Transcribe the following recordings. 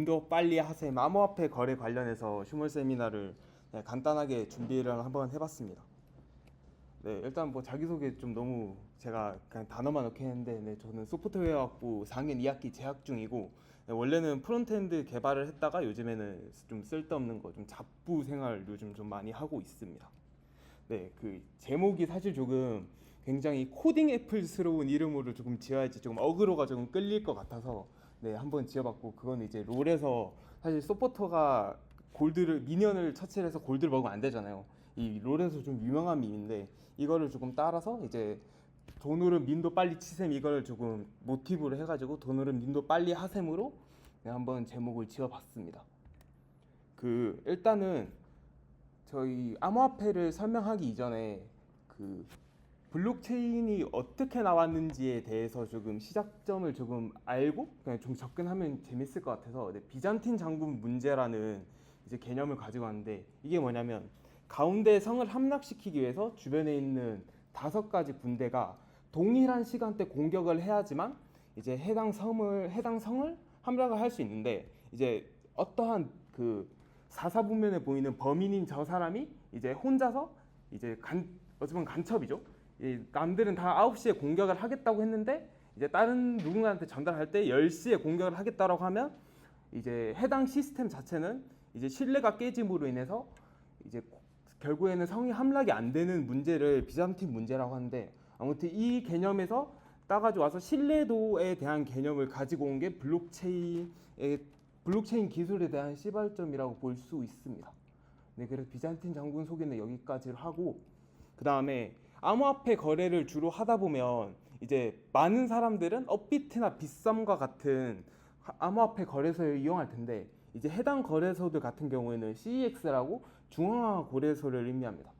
민도 빨리 하셈 암호화폐 거래 관련해서 휴먼 세미나를 간단하게 준비를 한번 해봤습니다. 네, 일단 뭐 자기소개 좀 너무 제가 그냥 단어만 넣긴 했는데, 저는 소프트웨어학부 4학년 2학기 재학 중이고, 원래는 프론트엔드 개발을 했다가 요즘에는 좀 쓸데없는 거 좀 잡부 생활 요즘 좀 많이 하고 있습니다. 네, 그 제목이 사실 조금 굉장히 코딩 애플스러운 이름으로 조금 지어야지 조금 어그로가 조금 끌릴 것 같아서 한번 지어봤고, 그건 이제 롤에서 사실 서포터가 골드를 미니언을 처치를 해서 골드를 먹으면 안 되잖아요. 이 롤에서 좀 유명한 밈인데, 이거를 조금 따라서 이제 돈으로 민도 빨리 치셈 이거를 조금 모티브로 해가지고 돈으로 민도 빨리 하셈으로 한번 제목을 지어봤습니다. 그 일단은 저희 암호화폐를 설명하기 이전에 그 블록체인이 어떻게 나왔는지에 대해서 조금 시작점을 조금 알고 그냥 좀 접근하면 재밌을 것 같아서, 비잔틴 장군 문제라는 이제 개념을 가지고 왔는데, 이게 뭐냐면 가운데 성을 함락시키기 위해서 주변에 있는 5가지 군대가 동일한 시간대 공격을 해야지만 이제 해당 성을 함락을 할 수 있는데, 이제 어떠한 그 사사분면에 보이는 범인인 저 사람이 이제 혼자서 이제 어쩌면 간첩이죠. 남들은 다 9시에 공격을 하겠다고 했는데, 이제 다른 누군가한테 전달할 때 10시에 공격을 하겠다라고 하면 이제 해당 시스템 자체는 이제 신뢰가 깨짐으로 인해서 이제 결국에는 성이 함락이 안 되는 문제를 비잔틴 문제라고 하는데, 아무튼 이 개념에서 따가지고 와서 신뢰도에 대한 개념을 가지고 온 게 블록체인 기술에 대한 시발점이라고 볼 수 있습니다. 네, 그래서 비잔틴 장군 소개는 여기까지를 하고, 그 다음에 암호화폐 거래를 주로 하다 보면 이제 많은 사람들은 업비트나 빗썸과 같은 암호화폐 거래소를 이용할 텐데, 이제 해당 거래소들 같은 경우에는 CEX라고 중앙화 거래소를 의미합니다.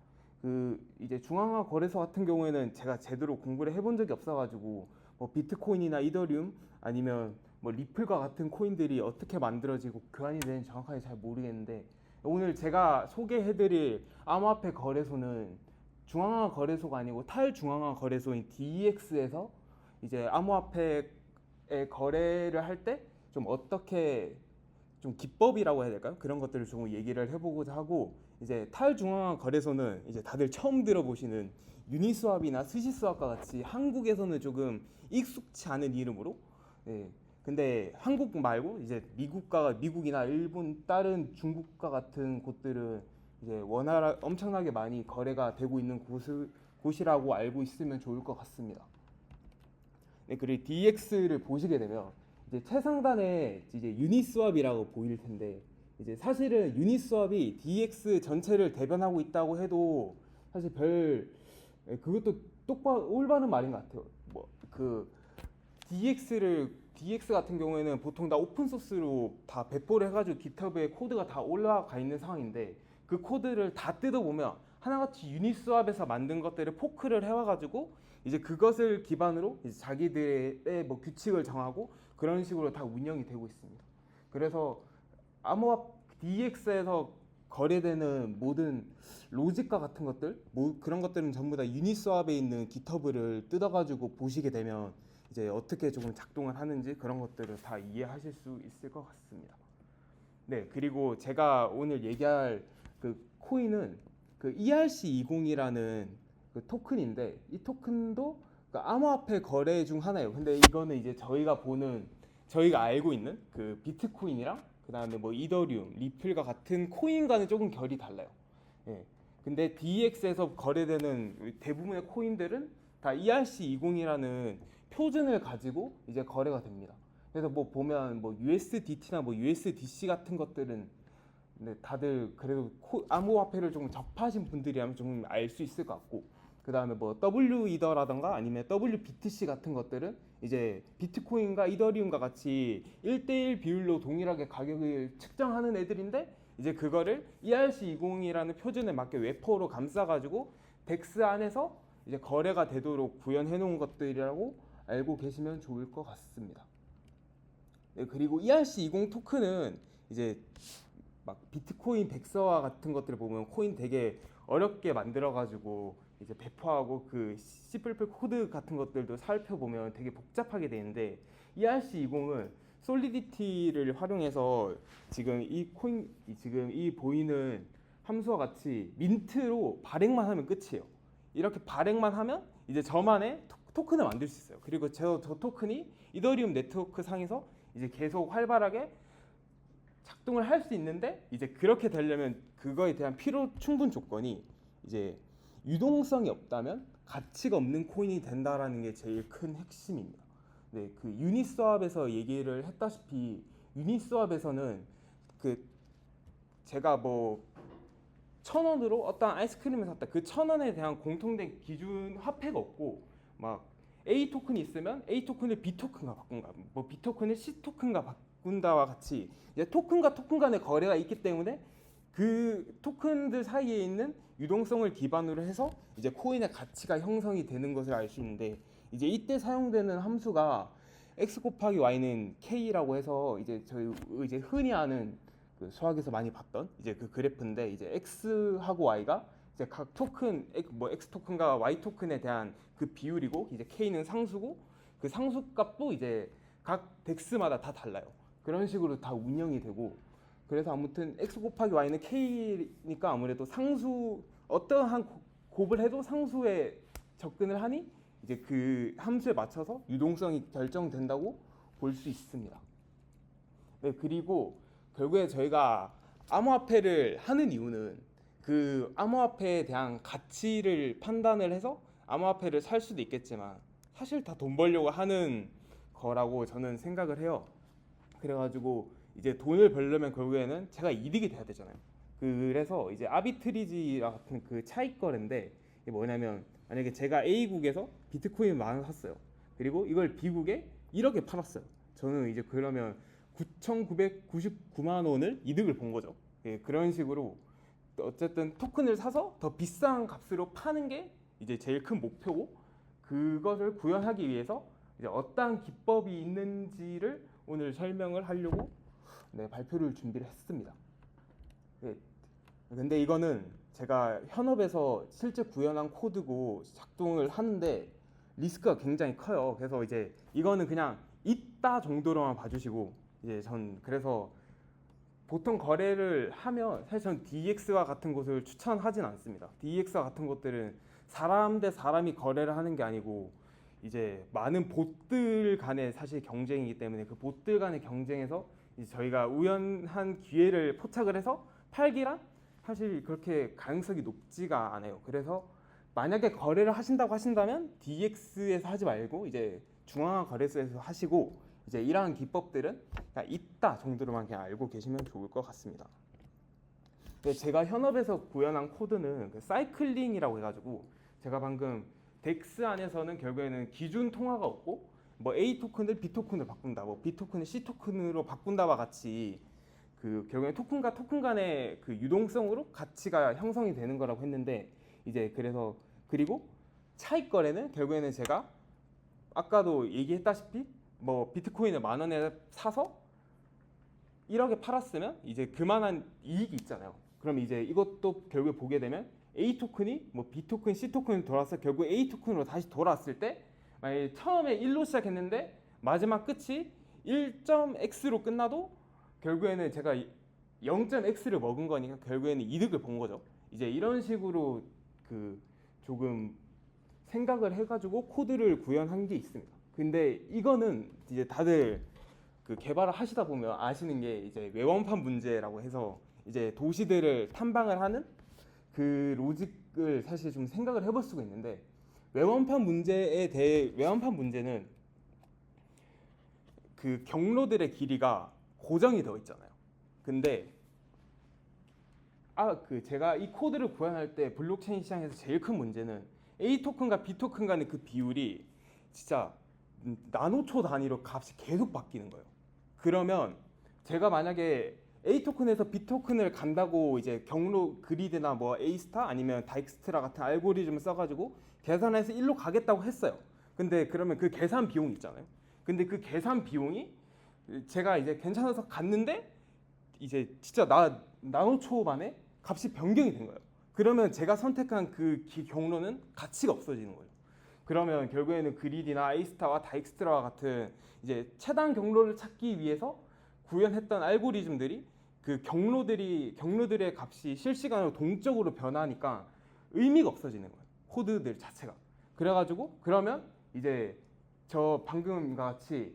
그 이제 중앙화 거래소 같은 경우에는 제가 제대로 공부를 해본 적이 없어가지고 뭐 비트코인이나 이더리움 아니면 뭐 리플과 같은 코인들이 어떻게 만들어지고 교환이 되는지 정확하게 잘 모르겠는데, 오늘 제가 소개해드릴 암호화폐 거래소는 중앙화 거래소가 아니고 탈중앙화 거래소인 DEX에서 이제 암호화폐의 거래를 할 때 좀 어떻게 좀 기법이라고 해야 될까요? 그런 것들을 좀 얘기를 해보고자 하고, 이제 탈중앙화 거래소는 이제 다들 처음 들어보시는 유니스왑이나 스시스왑과 같이 한국에서는 조금 익숙치 않은 이름으로, 근데 한국 말고 이제 미국이나 일본 다른 중국과 같은 곳들은 이제 원활 엄청나게 많이 거래가 되고 있는 곳이라고 알고 있으면 좋을 것 같습니다. 그리고 DX를 보시게 되면 이제 최상단에 이제 유니스왑이라고 보일 텐데, 이제 사실은 유니스왑이 DX 전체를 대변하고 있다고 해도 사실 그것도 올바른 말인 것 같아요. 뭐 그 DX 같은 경우에는 보통 다 오픈 소스로 다 배포를 해가지고 GitHub에 코드가 다 올라가 있는 상황인데, 그 코드를 다 뜯어보면 하나같이 유니스왑에서 만든 것들을 포크를 해와가지고 이제 그것을 기반으로 이제 자기들의 뭐 규칙을 정하고 그런 식으로 다 운영이 되고 있습니다. 그래서 DX에서 거래되는 모든 로직과 같은 것들, 그런 것들은 전부 다 유니스왑에 있는 GitHub를 뜯어가지고 보시게 되면 이제 어떻게 조금 작동을 하는지 그런 것들을 다 이해하실 수 있을 것 같습니다. 네, 그리고 제가 오늘 얘기할 그 코인은 그 ERC20이라는 그 토큰인데, 이 토큰도 그 암호화폐 거래 중 하나예요. 근데 이거는 이제 저희가 알고 있는 그 비트코인이랑 그 다음에 뭐 이더리움, 리플과 같은 코인과는 조금 결이 달라요. 근데 DX에서 거래되는 대부분의 코인들은 다 ERC20이라는 표준을 가지고 이제 거래가 됩니다. 그래서 뭐 보면 뭐 USDT나 뭐 USDC 같은 것들은 다들 그래도 암호화폐를 좀 접하신 분들이라면 좀 알 수 있을 것 같고, 그 다음에 뭐 WETH라던가 아니면 WBTC 같은 것들은 이제 비트코인과 이더리움과 같이 1대1 비율로 동일하게 가격을 측정하는 애들인데, 이제 그거를 ERC20이라는 표준에 맞게 웨퍼로 감싸가지고 덱스 안에서 이제 거래가 되도록 구현해 놓은 것들이라고 알고 계시면 좋을 것 같습니다. 그리고 ERC20 토큰은 이제 막 비트코인 백서와 같은 것들을 보면 코인 되게 어렵게 만들어가지고 이제 배포하고 그 C++ 코드 같은 것들도 살펴보면 되게 복잡하게 되는데, ERC20은 솔리디티를 활용해서 지금 지금 이 보이는 함수와 같이 민트로 발행만 하면 끝이에요. 이렇게 발행만 하면 이제 저만의 토큰을 만들 수 있어요. 그리고 저 토큰이 이더리움 네트워크 상에서 이제 계속 활발하게 작동을 할 수 있는데, 이제 그렇게 되려면 그거에 대한 필요 충분 조건이 이제 유동성이 없다면 가치가 없는 코인이 된다라는 게 제일 큰 핵심입니다. 네, 그 유니스왑에서 얘기를 했다시피 유니스왑에서는 그 제가 뭐 1,000원으로 어떤 아이스크림을 샀다. 그 1,000원에 대한 공통된 기준 화폐가 없고, 막 A 토큰이 있으면 A 토큰을 B 토큰과 바꾼가, 뭐 B 토큰을 C 토큰과 바꾼다와 같이 이제 토큰과 토큰 간의 거래가 있기 때문에 그 토큰들 사이에 있는 유동성을 기반으로 해서 이제 코인의 가치가 형성이 되는 것을 알 수 있는데, 이제 이때 사용되는 함수가 x 곱하기 y는 k라고 해서 이제 저희 이제 흔히 아는 그 수학에서 많이 봤던 이제 그 그래프인데, 이제 x하고 y가 이제 각 토큰 뭐 x 토큰과 y 토큰에 대한 그 비율이고, 이제 k는 상수고 그 상수 값도 이제 각 덱스마다 다 달라요. 그런 식으로 다 운영이 되고, 그래서 아무튼 x 곱하기 y는 k니까 아무래도 상수 어떠한 곱을 해도 상수에 접근을 하니 이제 그 함수에 맞춰서 유동성이 결정된다고 볼 수 있습니다. 네, 그리고 결국에 저희가 암호화폐를 하는 이유는 그 암호화폐에 대한 가치를 판단을 해서 암호화폐를 살 수도 있겠지만 사실 다 돈 벌려고 하는 거라고 저는 생각을 해요. 그래가지고 이제 돈을 벌려면 결국에는 제가 이득이 돼야 되잖아요. 그래서 이제 아비트리지 같은 그 차익 거래인데, 이게 뭐냐면 만약에 제가 A국에서 비트코인 10,000원 샀어요. 그리고 이걸 B국에 1억에 팔았어요. 저는 이제 그러면 9,999만 원을 이득을 본 거죠. 예, 그런 식으로 어쨌든 토큰을 사서 더 비싼 값으로 파는 게 이제 제일 큰 목표고, 그것을 구현하기 위해서 이제 어떠한 기법이 있는지를 오늘 설명을 하려고 발표를 준비를 했습니다. 네. 근데 이거는 제가 현업에서 실제 구현한 코드고 작동을 하는데 리스크가 굉장히 커요. 그래서 이제 이거는 그냥 있다 정도로만 봐주시고, 이제 전 그래서 보통 거래를 하면 사실 전 DX와 같은 곳을 추천하진 않습니다. DX와 같은 곳들은 사람 대 사람이 거래를 하는 게 아니고 이제 많은 봇들 간의 사실 경쟁이기 때문에 그 봇들 간의 경쟁에서 이제 저희가 우연한 기회를 포착을 해서 팔기란 사실 그렇게 가능성이 높지가 않아요. 그래서 만약에 거래를 하신다고 하신다면 DX에서 하지 말고 이제 중앙화 거래소에서 하시고, 이제 이러한 기법들은 그냥 있다 정도로만 그냥 알고 계시면 좋을 것 같습니다. 제가 현업에서 구현한 코드는 그 사이클링이라고 해가지고, 제가 방금 덱스 안에서는 결국에는 기준 통화가 없고 뭐 A 토큰을 B 토큰으로 바꾼다, 뭐 B 토큰을 C 토큰으로 바꾼다와 같이 그 결국에 토큰과 토큰 간의 그 유동성으로 가치가 형성이 되는 거라고 했는데, 이제 그래서 그리고 차익 거래는 결국에는 제가 아까도 얘기했다시피 뭐 비트코인을 10,000원에 사서 1억에 팔았으면 이제 그만한 이익이 있잖아요. 그럼 이제 이것도 결국에 보게 되면 A 토큰이 뭐 B 토큰, C 토큰으로 돌아서 결국 A 토큰으로 다시 돌아왔을 때, 만약에 처음에 1로 시작했는데 마지막 끝이 1.x로 끝나도 결국에는 제가 0.x를 먹은 거니까 결국에는 이득을 본 거죠. 이제 이런 식으로 그 조금 생각을 해가지고 코드를 구현한 게 있습니다. 근데 이거는 이제 다들 그 개발을 하시다 보면 아시는 게 이제 외원판 문제라고 해서 이제 도시들을 탐방을 하는 그 로직을 사실 좀 생각을 해볼 수가 있는데, 외원판 문제는 그 경로들의 길이가 고정이 되어 있잖아요. 근데 그 제가 이 코드를 구현할 때 블록체인 시장에서 제일 큰 문제는 A 토큰과 B 토큰 간의 그 비율이 진짜 나노초 단위로 값이 계속 바뀌는 거예요. 그러면 제가 만약에 A 토큰에서 B 토큰을 간다고 이제 경로 그리드나 뭐 A 스타 아니면 다익스트라 같은 알고리즘을 써가지고 계산해서 1로 가겠다고 했어요. 근데 그러면 그 계산 비용이 있잖아요. 근데 그 계산 비용이 제가 이제 괜찮아서 갔는데 이제 진짜 나노초 만에 값이 변경이 된 거예요. 그러면 제가 선택한 그 경로는 가치가 없어지는 거예요. 그러면 결국에는 그리디나 A스타와 다익스트라와 같은 이제 최단 경로를 찾기 위해서 구현했던 알고리즘들이 그 경로들의 값이 실시간으로 동적으로 변하니까 의미가 없어지는 거예요. 코드들 자체가. 그래가지고 그러면 이제 저 방금 같이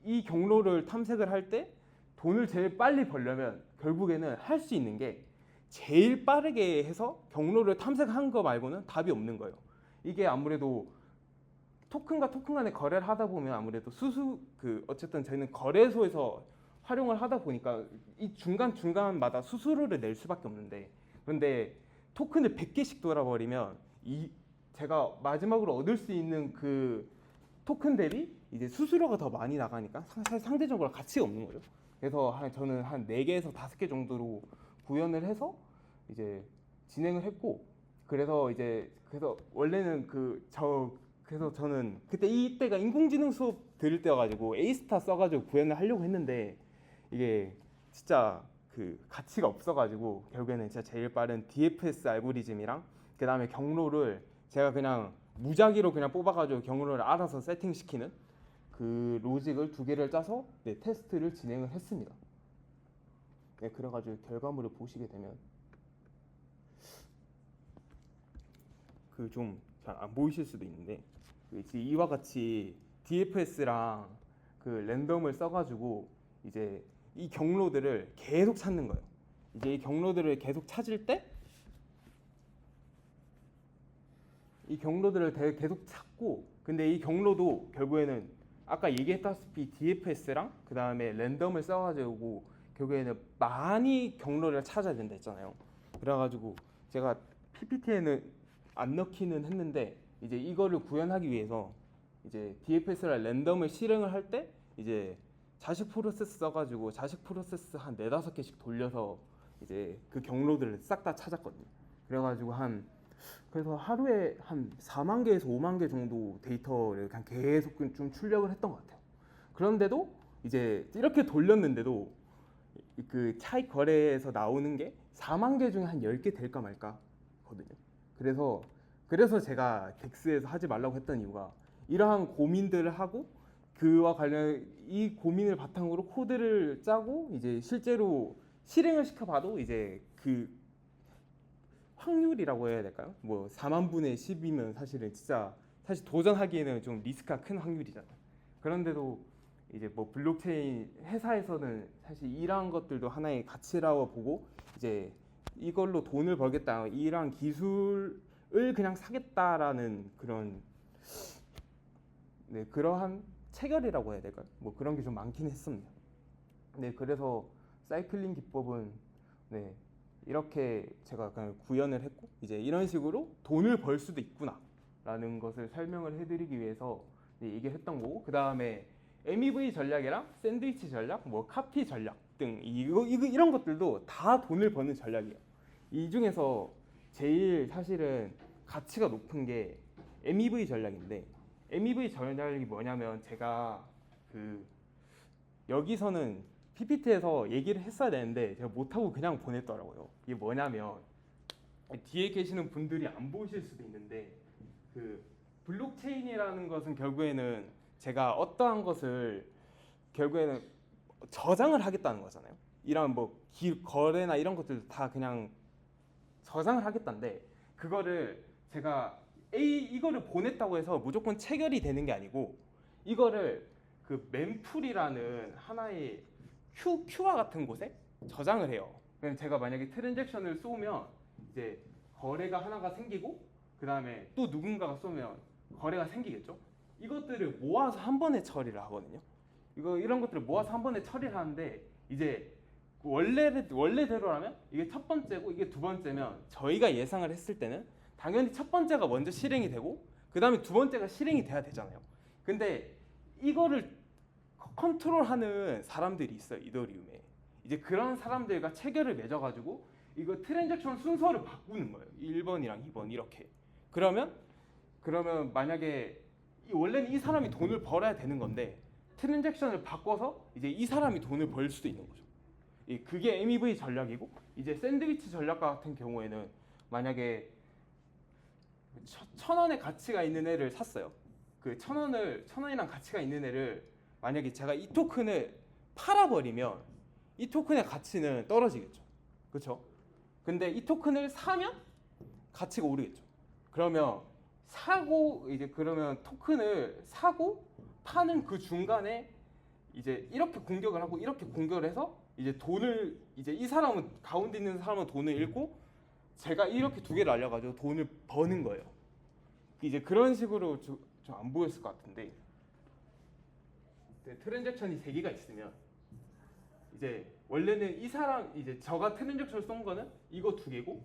이 경로를 탐색을 할 때 돈을 제일 빨리 벌려면 결국에는 할 수 있는 게 제일 빠르게 해서 경로를 탐색한 거 말고는 답이 없는 거예요. 이게 아무래도 토큰과 토큰 간의 거래를 하다 보면 아무래도 어쨌든 저희는 거래소에서 활용을 하다 보니까 이 중간마다 수수료를 낼 수밖에 없는데, 그런데 토큰을 100개씩 돌아버리면 제가 마지막으로 얻을 수 있는 그 토큰 대비 이제 수수료가 더 많이 나가니까 상대적으로 가치가 없는 거죠. 그래서 저는 한 4개에서 5개 정도로 구현을 해서 이제 진행을 했고, 그래서 원래는 그래서 저는 그때 이때가 인공지능 수업 들을 때여가지고 A스타 써가지고 구현을 하려고 했는데 이게 진짜 그 가치가 없어가지고 결국에는 진짜 제일 빠른 DFS 알고리즘이랑 그 다음에 경로를 제가 그냥 무작위로 그냥 뽑아가지고 경로를 알아서 세팅시키는 그 로직을 2개를 짜서 테스트를 진행을 했습니다. 네, 그래가지고 결과물을 보시게 되면 그 좀 잘 안 보이실 수도 있는데 이와 같이 DFS랑 그 랜덤을 써가지고 이제 이 경로들을 계속 찾는 거예요. 이제 이 경로들을 계속 찾을 때 이 경로들을 계속 찾고, 근데 이 경로도 결국에는 아까 얘기했다시피 DFS랑 그 다음에 랜덤을 써가지고 결국에는 많이 경로를 찾아야 된다 했잖아요. 그래가지고 제가 PPT에는 안 넣기는 했는데 이제 이거를 구현하기 위해서 이제 DFS랑 랜덤을 실행을 할 때 이제 자식 프로세스 써가지고 자식 프로세스 한 4-5개씩 돌려서 이제 그 경로들을 싹 다 찾았거든요. 그래가지고 그래서 하루에 한 4만 개에서 5만 개 정도 데이터를 그냥 계속 좀 출력을 했던 것 같아요. 그런데도 이제 이렇게 돌렸는데도 그 차익 거래에서 나오는 게 4만 개 중에 한 10개 될까 말까거든요. 그래서 제가 덱스에서 하지 말라고 했던 이유가 이러한 고민들을 하고 그와 관련 이 고민을 바탕으로 코드를 짜고 이제 실제로 실행을 시켜봐도 이제 그 확률이라고 해야 될까요? 뭐 4만 분의 10이면 사실 도전하기에는 좀 리스크가 큰 확률이잖아요. 그런데도 이제 뭐 블록체인 회사에서는 사실 이러한 것들도 하나의 가치라고 보고 이제 이걸로 돈을 벌겠다, 이러한 기술을 그냥 사겠다라는 그러한 체결이라고 해야 될까요? 뭐 그런 게 좀 많긴 했습니다. 네, 그래서 사이클링 기법은 이렇게 제가 그냥 구현을 했고 이제 이런 식으로 돈을 벌 수도 있구나라는 것을 설명을 해드리기 위해서 얘기를 했던 거고, 그 다음에 MEV 전략이랑 샌드위치 전략, 뭐 카피 전략 등 이런 것들도 다 돈을 버는 전략이에요. 이 중에서 제일 사실은 가치가 높은 게 MEV 전략인데, MEV 전략이 뭐냐면 제가 여기서는 PPT에서 얘기를 했어야 되는데 제가 못하고 그냥 보냈더라고요. 이게 뭐냐면 뒤에 계시는 분들이 안 보실 수도 있는데 블록체인이라는 것은 결국에는 제가 어떠한 것을 결국에는 저장을 하겠다는 거잖아요. 이런 뭐 거래나 이런 것들도 다 그냥 저장을 하겠다는데, 그거를 제가 이거를 보냈다고 해서 무조건 체결이 되는 게 아니고 이거를 그 멤풀이라는 하나의 큐와 같은 곳에 저장을 해요. 그럼 제가 만약에 트랜잭션을 쏘면 이제 거래가 하나가 생기고 그 다음에 또 누군가가 쏘면 거래가 생기겠죠. 이것들을 모아서 한 번에 처리를 하거든요. 이런 것들을 모아서 한 번에 처리를 하는데 이제 원래대로라면 이게 첫 번째고 이게 두 번째면 저희가 예상을 했을 때는 당연히 첫 번째가 먼저 실행이 되고 그 다음에 두 번째가 실행이 돼야 되잖아요. 근데 이거를 컨트롤하는 사람들이 있어요, 이더리움에. 이제 그런 사람들과 체결을 맺어가지고 이거 트랜잭션 순서를 바꾸는 거예요. 1번이랑 2번 이렇게. 그러면 만약에 원래는 이 사람이 돈을 벌어야 되는 건데 트랜잭션을 바꿔서 이제 이 사람이 돈을 벌 수도 있는 거죠. 그게 MEV 전략이고, 이제 샌드위치 전략 같은 경우에는 만약에 천 원의 가치가 있는 애를 샀어요. 그 천 원이랑 가치가 있는 애를 만약에 제가 이 토큰을 팔아버리면 이 토큰의 가치는 떨어지겠죠. 그렇죠? 근데 이 토큰을 사면 가치가 오르겠죠. 그러면 그러면 토큰을 사고 파는 그 중간에 이제 이렇게 공격을 하고 이렇게 공격을 해서 이제 돈을 이제 이 사람은 가운데 있는 사람은 돈을 잃고 제가 이렇게 두 개를 알려가지고 돈을 버는 거예요. 이제 그런 식으로 좀 안 보였을 것 같은데 트랜잭션이 세 개가 있으면 이제 원래는 이 사람 이제 저가 트랜잭션을 쏜 거는 이거 두 개고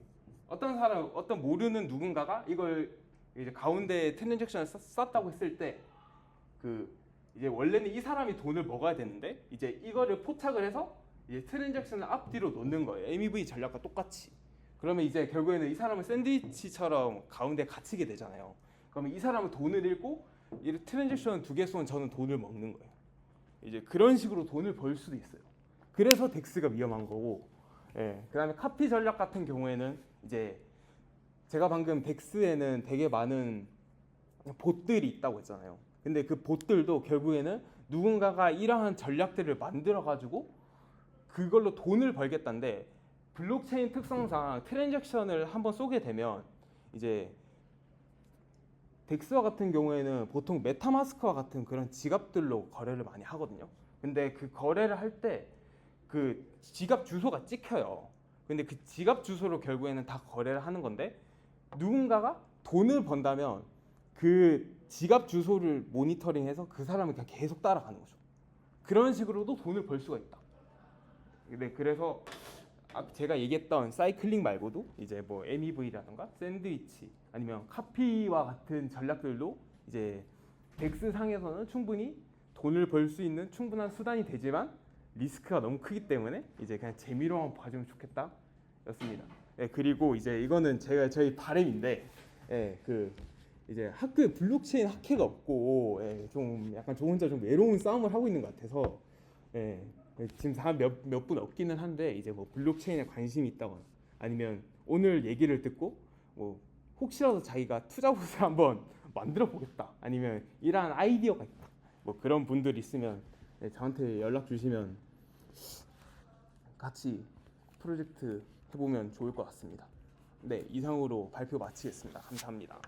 어떤 모르는 누군가가 이걸 이제 가운데 트랜잭션을 썼다고 했을 때 그 이제 원래는 이 사람이 돈을 먹어야 되는데 이제 이거를 포착을 해서 이제 트랜잭션을 앞뒤로 놓는 거예요. MEV 전략과 똑같이. 그러면 이제 결국에는 이 사람은 샌드위치처럼 가운데 갇히게 되잖아요. 그러면 이 사람은 돈을 잃고 이 트랜잭션 두 개 쏜 저는 돈을 먹는 거예요. 이제 그런 식으로 돈을 벌 수도 있어요. 그래서 덱스가 위험한 거고, 예. 그다음에 카피 전략 같은 경우에는 이제 제가 방금 덱스에는 되게 많은 봇들이 있다고 했잖아요. 근데 그 봇들도 결국에는 누군가가 이러한 전략들을 만들어 가지고 그걸로 돈을 벌겠다는데 블록체인 특성상 트랜잭션을 한번 쏘게 되면 이제 덱스와 같은 경우에는 보통 메타마스크와 같은 그런 지갑들로 거래를 많이 하거든요. 근데 그 거래를 할 때 그 지갑 주소가 찍혀요. 근데 그 지갑 주소로 결국에는 다 거래를 하는 건데 누군가가 돈을 번다면 그 지갑 주소를 모니터링해서 그 사람을 그냥 계속 따라가는 거죠. 그런 식으로도 돈을 벌 수가 있다. 네, 그래서 제가 얘기했던 사이클링 말고도 이제 뭐 MEV라든가 샌드위치 아니면 카피와 같은 전략들도 이제 덱스 상에서는 충분히 돈을 벌 수 있는 충분한 수단이 되지만 리스크가 너무 크기 때문에 이제 그냥 재미로만 봐주면 좋겠다 였습니다. 예, 그리고 이제 이거는 저희 바람인데 그 이제 학교에 블록체인 학회가 없고 좀 약간 저 혼자 좀 외로운 싸움을 하고 있는 것 같아서 지금 몇 분 없기는 한데 이제 뭐 블록체인에 관심이 있다거나 아니면 오늘 얘기를 듣고 뭐 혹시라도 자기가 투자봇을 한번 만들어 보겠다 아니면 이러한 아이디어가 있다 뭐 그런 분들 있으면 저한테 연락 주시면 같이 프로젝트 해보면 좋을 것 같습니다. 네, 이상으로 발표 마치겠습니다. 감사합니다.